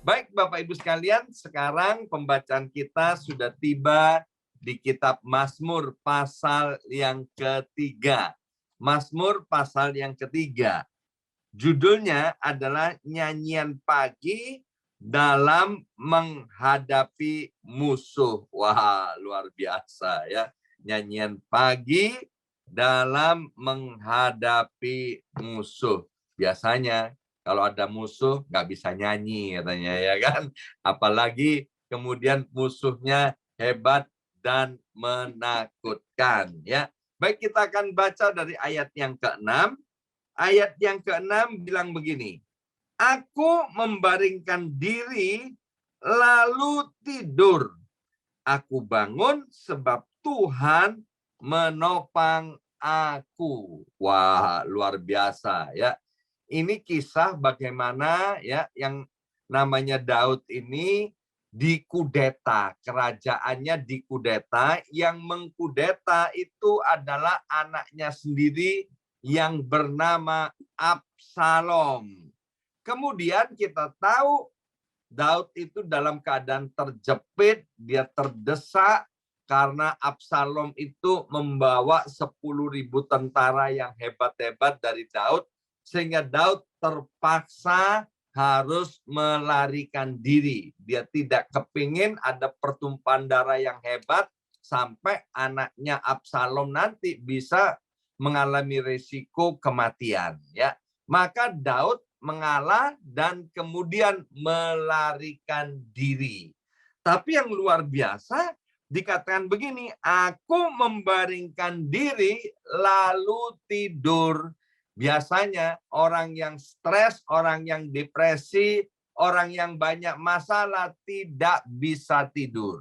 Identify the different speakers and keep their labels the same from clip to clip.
Speaker 1: Baik Bapak Ibu sekalian, sekarang pembacaan kita sudah tiba di kitab Mazmur pasal yang ketiga. Mazmur pasal yang ketiga. Judulnya adalah nyanyian pagi dalam menghadapi musuh. Wah, luar biasa ya. Nyanyian pagi dalam menghadapi musuh. Biasanya kalau ada musuh nggak bisa nyanyi katanya ya kan. Apalagi kemudian musuhnya hebat dan menakutkan ya. Baik, kita akan baca dari ayat yang ke-6. Ayat yang ke-6 bilang begini. Aku membaringkan diri lalu tidur. Aku bangun sebab Tuhan menopang aku. Wah, luar biasa ya. Ini kisah bagaimana ya yang namanya Daud ini dikudeta, kerajaannya dikudeta, yang mengkudeta itu adalah anaknya sendiri yang bernama Absalom. Kemudian kita tahu Daud itu dalam keadaan terjepit, dia terdesak karena Absalom itu membawa 10.000 tentara yang hebat-hebat dari Daud, sehingga Daud terpaksa harus melarikan diri. Dia tidak kepingin ada pertumpahan darah yang hebat sampai anaknya Absalom nanti bisa mengalami risiko kematian. Ya, maka Daud mengalah dan kemudian melarikan diri. Tapi yang luar biasa dikatakan begini, aku membaringkan diri lalu tidur. Biasanya orang yang stres, orang yang depresi, orang yang banyak masalah tidak bisa tidur.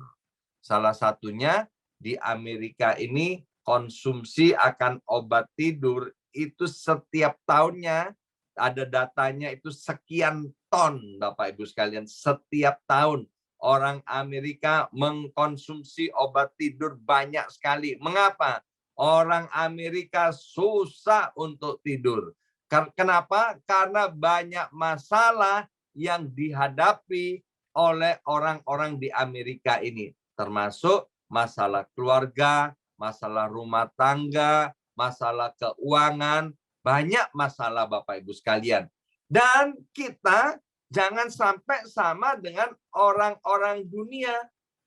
Speaker 1: Salah satunya di Amerika ini konsumsi akan obat tidur itu setiap tahunnya ada datanya itu sekian ton, Bapak Ibu sekalian, setiap tahun orang Amerika mengkonsumsi obat tidur banyak sekali. Mengapa? Orang Amerika susah untuk tidur. Kenapa? Karena banyak masalah yang dihadapi oleh orang-orang di Amerika ini, termasuk masalah keluarga, masalah rumah tangga, masalah keuangan, banyak masalah Bapak Ibu sekalian. Dan kita jangan sampai sama dengan orang-orang dunia,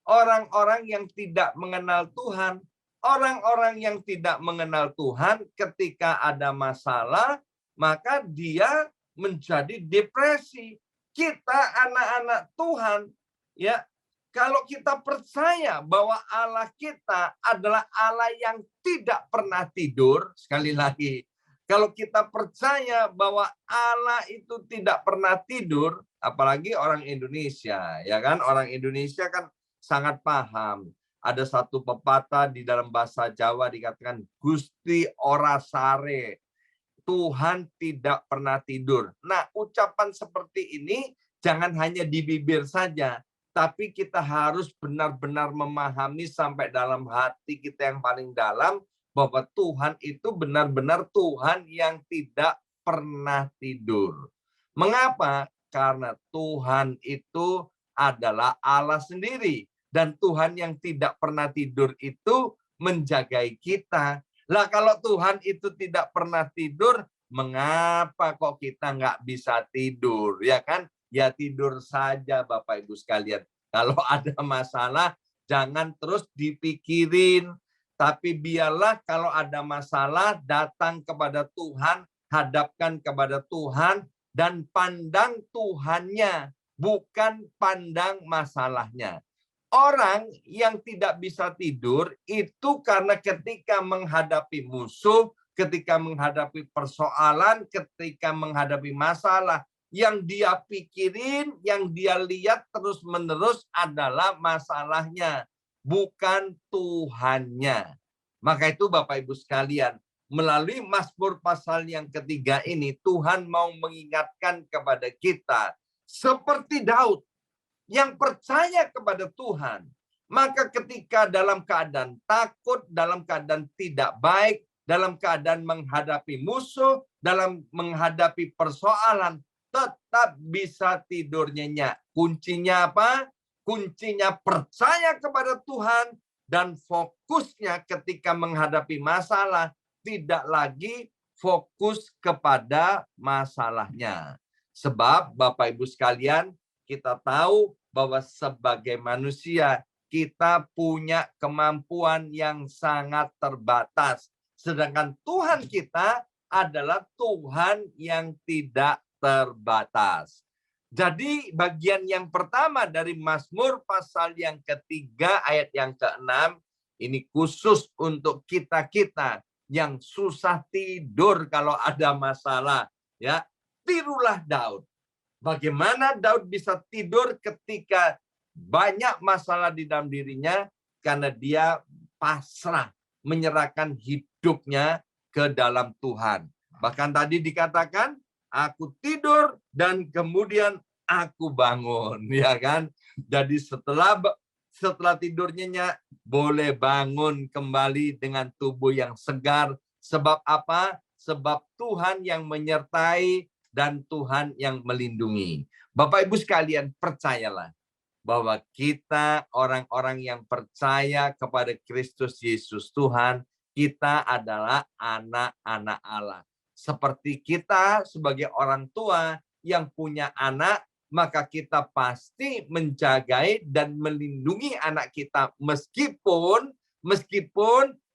Speaker 1: orang-orang yang tidak mengenal Tuhan. Orang-orang yang tidak mengenal Tuhan ketika ada masalah, maka dia menjadi depresi. Kita anak-anak Tuhan, ya, kalau kita percaya bahwa Allah kita adalah Allah yang tidak pernah tidur, sekali lagi, kalau kita percaya bahwa Allah itu tidak pernah tidur, apalagi orang Indonesia, ya kan? Orang Indonesia kan sangat paham. Ada satu pepatah di dalam bahasa Jawa dikatakan Gusti ora sare. Tuhan tidak pernah tidur. Nah, ucapan seperti ini jangan hanya di bibir saja, tapi kita harus benar-benar memahami sampai dalam hati kita yang paling dalam bahwa Tuhan itu benar-benar Tuhan yang tidak pernah tidur. Mengapa? Karena Tuhan itu adalah Allah sendiri. Dan Tuhan yang tidak pernah tidur itu menjagai kita. Lah kalau Tuhan itu tidak pernah tidur, mengapa kok kita nggak bisa tidur? Ya kan? Ya tidur saja Bapak Ibu sekalian. Kalau ada masalah, jangan terus dipikirin. Tapi biarlah kalau ada masalah, datang kepada Tuhan, hadapkan kepada Tuhan, dan pandang Tuhannya, bukan pandang masalahnya. Orang yang tidak bisa tidur itu karena ketika menghadapi musuh, ketika menghadapi persoalan, ketika menghadapi masalah, yang dia pikirin, yang dia lihat terus-menerus adalah masalahnya, bukan Tuhannya. Maka itu Bapak Ibu sekalian, melalui Mazmur pasal yang ketiga ini, Tuhan mau mengingatkan kepada kita, seperti Daud, yang percaya kepada Tuhan, maka ketika dalam keadaan takut, dalam keadaan tidak baik, dalam keadaan menghadapi musuh, dalam menghadapi persoalan, tetap bisa tidur nyenyak. Kuncinya apa? Kuncinya percaya kepada Tuhan dan fokusnya ketika menghadapi masalah tidak lagi fokus kepada masalahnya. Sebab Bapak Ibu sekalian, kita tahu bahwa sebagai manusia kita punya kemampuan yang sangat terbatas. Sedangkan Tuhan kita adalah Tuhan yang tidak terbatas. Jadi bagian yang pertama dari Mazmur pasal yang ketiga ayat yang ke-6 ini khusus untuk kita-kita yang susah tidur kalau ada masalah, ya. Tirulah Daud. Bagaimana Daud bisa tidur ketika banyak masalah di dalam dirinya? Karena dia pasrah menyerahkan hidupnya ke dalam Tuhan. Bahkan tadi dikatakan, aku tidur dan kemudian aku bangun, ya kan? Jadi setelah tidur nyenyak, boleh bangun kembali dengan tubuh yang segar. Sebab apa? Sebab Tuhan yang menyertai dan Tuhan yang melindungi. Bapak Ibu sekalian, percayalah bahwa kita orang-orang yang percaya kepada Kristus Yesus Tuhan, kita adalah anak-anak Allah. Seperti kita sebagai orang tua yang punya anak, maka kita pasti menjagai dan melindungi anak kita meskipun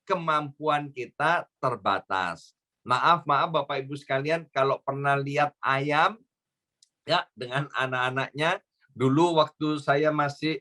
Speaker 1: kemampuan kita terbatas. Maaf Bapak Ibu sekalian, kalau pernah lihat ayam ya dengan anak-anaknya, dulu waktu saya masih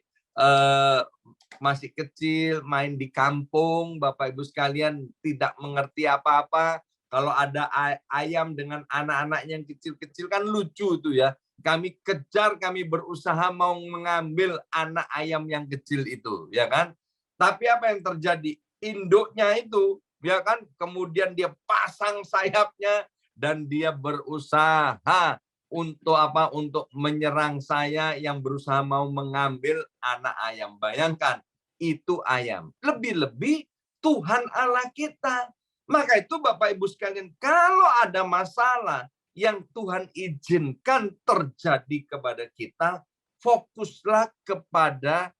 Speaker 1: kecil, main di kampung, Bapak Ibu sekalian tidak mengerti apa-apa. Kalau ada ayam dengan anak-anak yang kecil-kecil kan lucu tuh ya. Kami kejar, kami berusaha mau mengambil anak ayam yang kecil itu, ya kan? Tapi apa yang terjadi? Induknya itu, ya kan? Kemudian dia pasang sayapnya dan dia berusaha untuk apa? Untuk menyerang saya yang berusaha mau mengambil anak ayam. Bayangkan, itu ayam. Lebih-lebih Tuhan Allah kita. Maka itu Bapak Ibu sekalian, kalau ada masalah yang Tuhan izinkan terjadi kepada kita, fokuslah kepada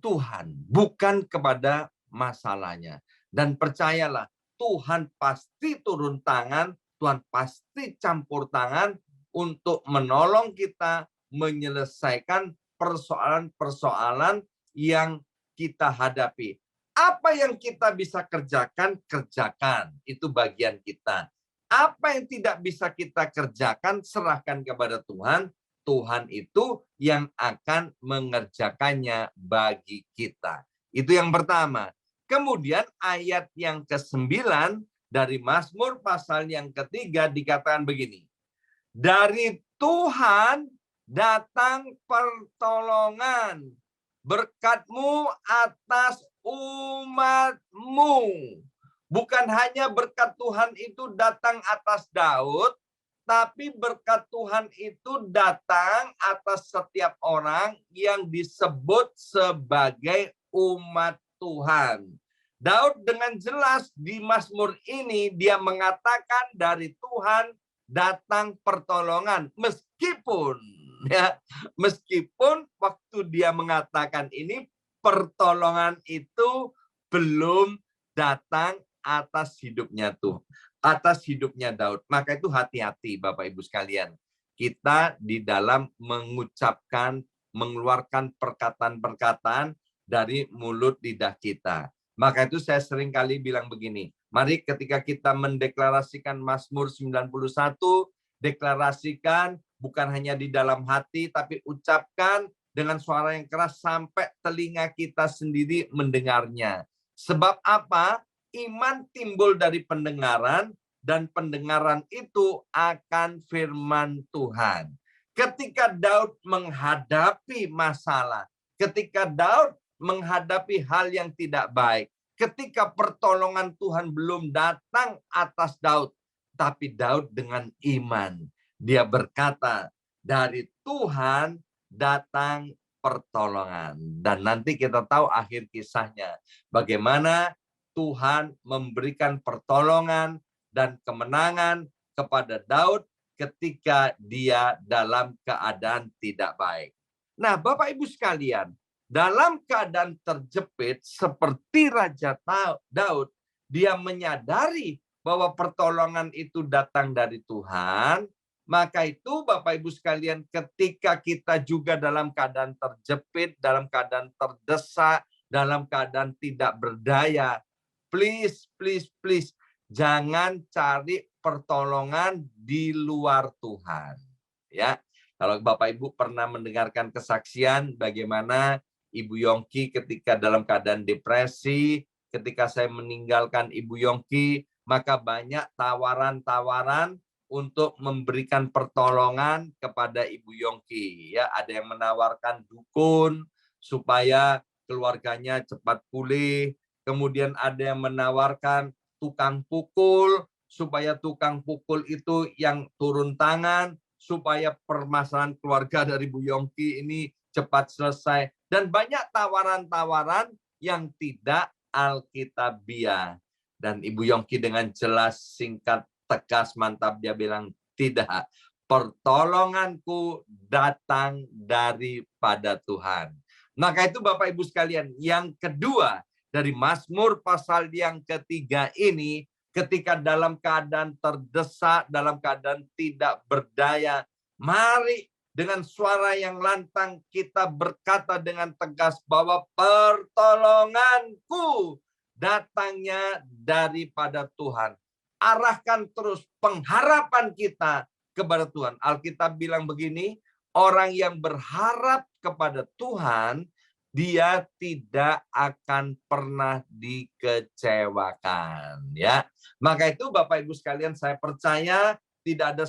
Speaker 1: Tuhan, bukan kepada masalahnya. Dan percayalah, Tuhan pasti turun tangan, Tuhan pasti campur tangan untuk menolong kita menyelesaikan persoalan-persoalan yang kita hadapi. Apa yang kita bisa kerjakan, kerjakan. Itu bagian kita. Apa yang tidak bisa kita kerjakan, serahkan kepada Tuhan. Tuhan itu yang akan mengerjakannya bagi kita. Itu yang pertama. Kemudian ayat yang ke-9 dari Mazmur pasal yang ketiga dikatakan begini. Dari Tuhan datang pertolongan, berkat-Mu atas umat-Mu. Bukan hanya berkat Tuhan itu datang atas Daud, tapi berkat Tuhan itu datang atas setiap orang yang disebut sebagai umat Tuhan. Daud dengan jelas di Mazmur ini dia mengatakan dari Tuhan datang pertolongan, meskipun waktu dia mengatakan ini pertolongan itu belum datang atas hidupnya atas hidupnya Daud. Maka itu hati-hati Bapak Ibu sekalian. Kita di dalam mengucapkan, mengeluarkan perkataan-perkataan dari mulut lidah kita. Maka itu saya sering kali bilang begini, mari ketika kita mendeklarasikan Mazmur 91, deklarasikan bukan hanya di dalam hati, tapi ucapkan dengan suara yang keras sampai telinga kita sendiri mendengarnya. Sebab apa? Iman timbul dari pendengaran, dan pendengaran itu akan firman Tuhan. Ketika Daud menghadapi masalah, ketika Daud menghadapi hal yang tidak baik, ketika pertolongan Tuhan belum datang atas Daud, tapi Daud dengan iman, dia berkata, dari Tuhan datang pertolongan. Dan nanti kita tahu akhir kisahnya, bagaimana Tuhan memberikan pertolongan dan kemenangan kepada Daud ketika dia dalam keadaan tidak baik. Nah, Bapak Ibu sekalian, dalam keadaan terjepit seperti Raja Daud, dia menyadari bahwa pertolongan itu datang dari Tuhan. Maka itu Bapak Ibu sekalian, ketika kita juga dalam keadaan terjepit, dalam keadaan terdesak, dalam keadaan tidak berdaya, please, please, please, jangan cari pertolongan di luar Tuhan. Ya, kalau Bapak Ibu pernah mendengarkan kesaksian bagaimana Ibu Yongki ketika dalam keadaan depresi, ketika saya meninggalkan Ibu Yongki, maka banyak tawaran-tawaran untuk memberikan pertolongan kepada Ibu Yongki. Ya, ada yang menawarkan dukun supaya keluarganya cepat pulih. Kemudian ada yang menawarkan tukang pukul supaya tukang pukul itu yang turun tangan supaya permasalahan keluarga dari Bu Yongki ini cepat selesai. Dan banyak tawaran-tawaran yang tidak alkitabiah. Dan Ibu Yongki dengan jelas, singkat, tegas, mantap, dia bilang, tidak. Pertolonganku datang daripada Tuhan. Maka itu Bapak Ibu sekalian, yang kedua dari Mazmur pasal yang ketiga ini, ketika dalam keadaan terdesak, dalam keadaan tidak berdaya, mari dengan suara yang lantang kita berkata dengan tegas bahwa pertolonganku datangnya daripada Tuhan. Arahkan terus pengharapan kita kepada Tuhan. Alkitab bilang begini, orang yang berharap kepada Tuhan, dia tidak akan pernah dikecewakan. Ya, maka itu Bapak Ibu sekalian, saya percaya tidak ada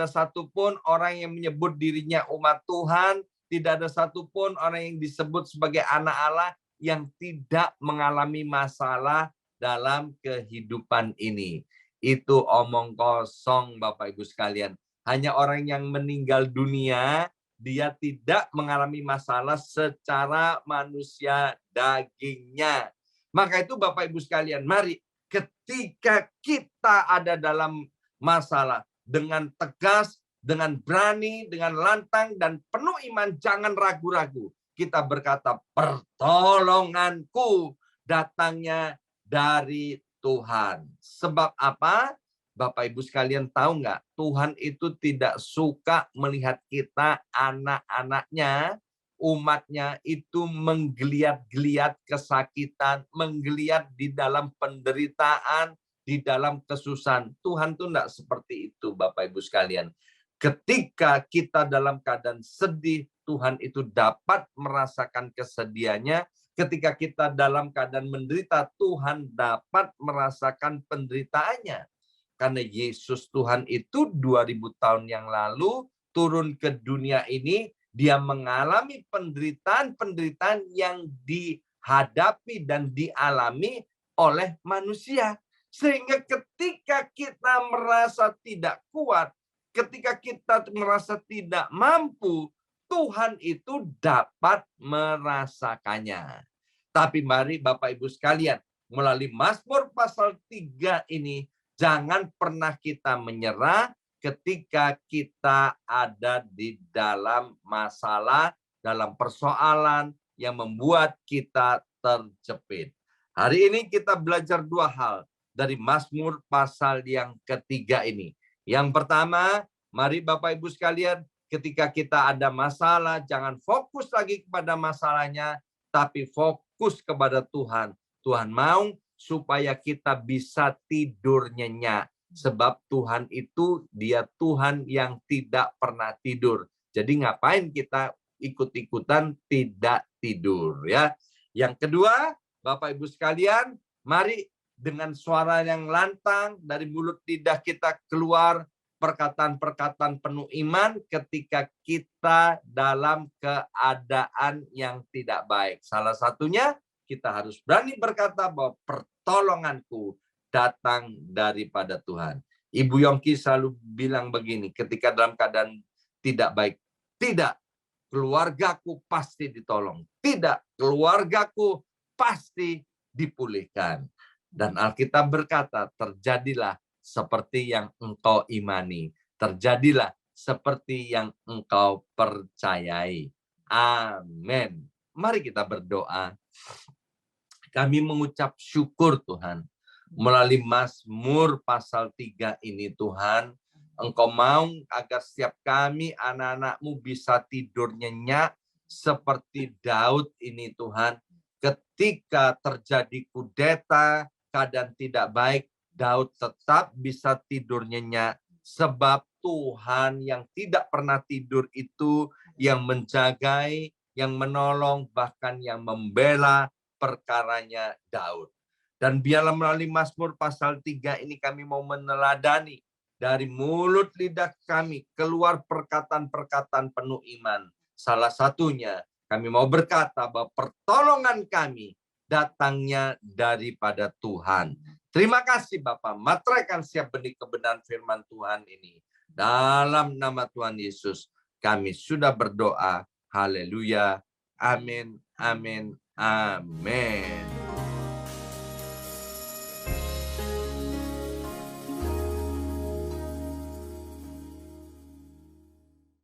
Speaker 1: satupun orang yang menyebut dirinya umat Tuhan, tidak ada satupun orang yang disebut sebagai anak Allah yang tidak mengalami masalah dalam kehidupan ini. Itu omong kosong Bapak Ibu sekalian. Hanya orang yang meninggal dunia, dia tidak mengalami masalah secara manusia dagingnya. Maka itu Bapak Ibu sekalian, mari ketika kita ada dalam masalah, dengan tegas, dengan berani, dengan lantang, dan penuh iman, jangan ragu-ragu. Kita berkata, pertolonganku datangnya dari Tuhan. Sebab apa? Bapak Ibu sekalian tahu nggak? Tuhan itu tidak suka melihat kita, anak-anaknya, umatnya itu menggeliat-geliat kesakitan, menggeliat di dalam penderitaan, di dalam kesusahan. Tuhan tuh enggak seperti itu, Bapak Ibu sekalian. Ketika kita dalam keadaan sedih, Tuhan itu dapat merasakan kesedihannya. Ketika kita dalam keadaan menderita, Tuhan dapat merasakan penderitaannya. Karena Yesus Tuhan itu 2000 tahun yang lalu turun ke dunia ini, dia mengalami penderitaan-penderitaan yang dihadapi dan dialami oleh manusia. Sehingga ketika kita merasa tidak kuat, ketika kita merasa tidak mampu, Tuhan itu dapat merasakannya. Tapi mari Bapak Ibu sekalian, melalui Mazmur pasal 3 ini, jangan pernah kita menyerah ketika kita ada di dalam masalah, dalam persoalan yang membuat kita terjepit. Hari ini kita belajar dua hal dari Mazmur pasal yang ketiga ini. Yang pertama, mari Bapak Ibu sekalian, ketika kita ada masalah, jangan fokus lagi kepada masalahnya, tapi fokus kepada Tuhan. Tuhan mau supaya kita bisa tidur nyenyak. Sebab Tuhan itu, dia Tuhan yang tidak pernah tidur. Jadi ngapain kita ikut-ikutan tidak tidur, ya. Yang kedua, Bapak Ibu sekalian, mari dengan suara yang lantang dari mulut lidah kita keluar perkataan-perkataan penuh iman ketika kita dalam keadaan yang tidak baik. Salah satunya kita harus berani berkata bahwa pertolonganku datang daripada Tuhan. Ibu Yongki selalu bilang begini ketika dalam keadaan tidak baik. Tidak, keluargaku pasti ditolong. Tidak, keluargaku pasti dipulihkan. Dan Alkitab berkata, terjadilah seperti yang engkau imani. Terjadilah seperti yang engkau percayai. Amin. Mari kita berdoa. Kami mengucap syukur Tuhan. Melalui Mazmur pasal 3 ini Tuhan, Engkau mau agar setiap kami anak-anak-Mu bisa tidur nyenyak seperti Daud ini Tuhan. Ketika terjadi kudeta, keadaan tidak baik, Daud tetap bisa tidur nyenyak. Sebab Tuhan yang tidak pernah tidur itu yang menjagai, yang menolong, bahkan yang membela perkaranya Daud. Dan biarlah melalui Mazmur pasal 3 ini kami mau meneladani dari mulut lidah kami keluar perkataan-perkataan penuh iman. Salah satunya kami mau berkata bahwa pertolongan kami datangnya daripada Tuhan. Terima kasih Bapak, materaikan siap benih kebenaran firman Tuhan ini. Dalam nama Tuhan Yesus kami sudah berdoa. Haleluya. Amin, amin, amin.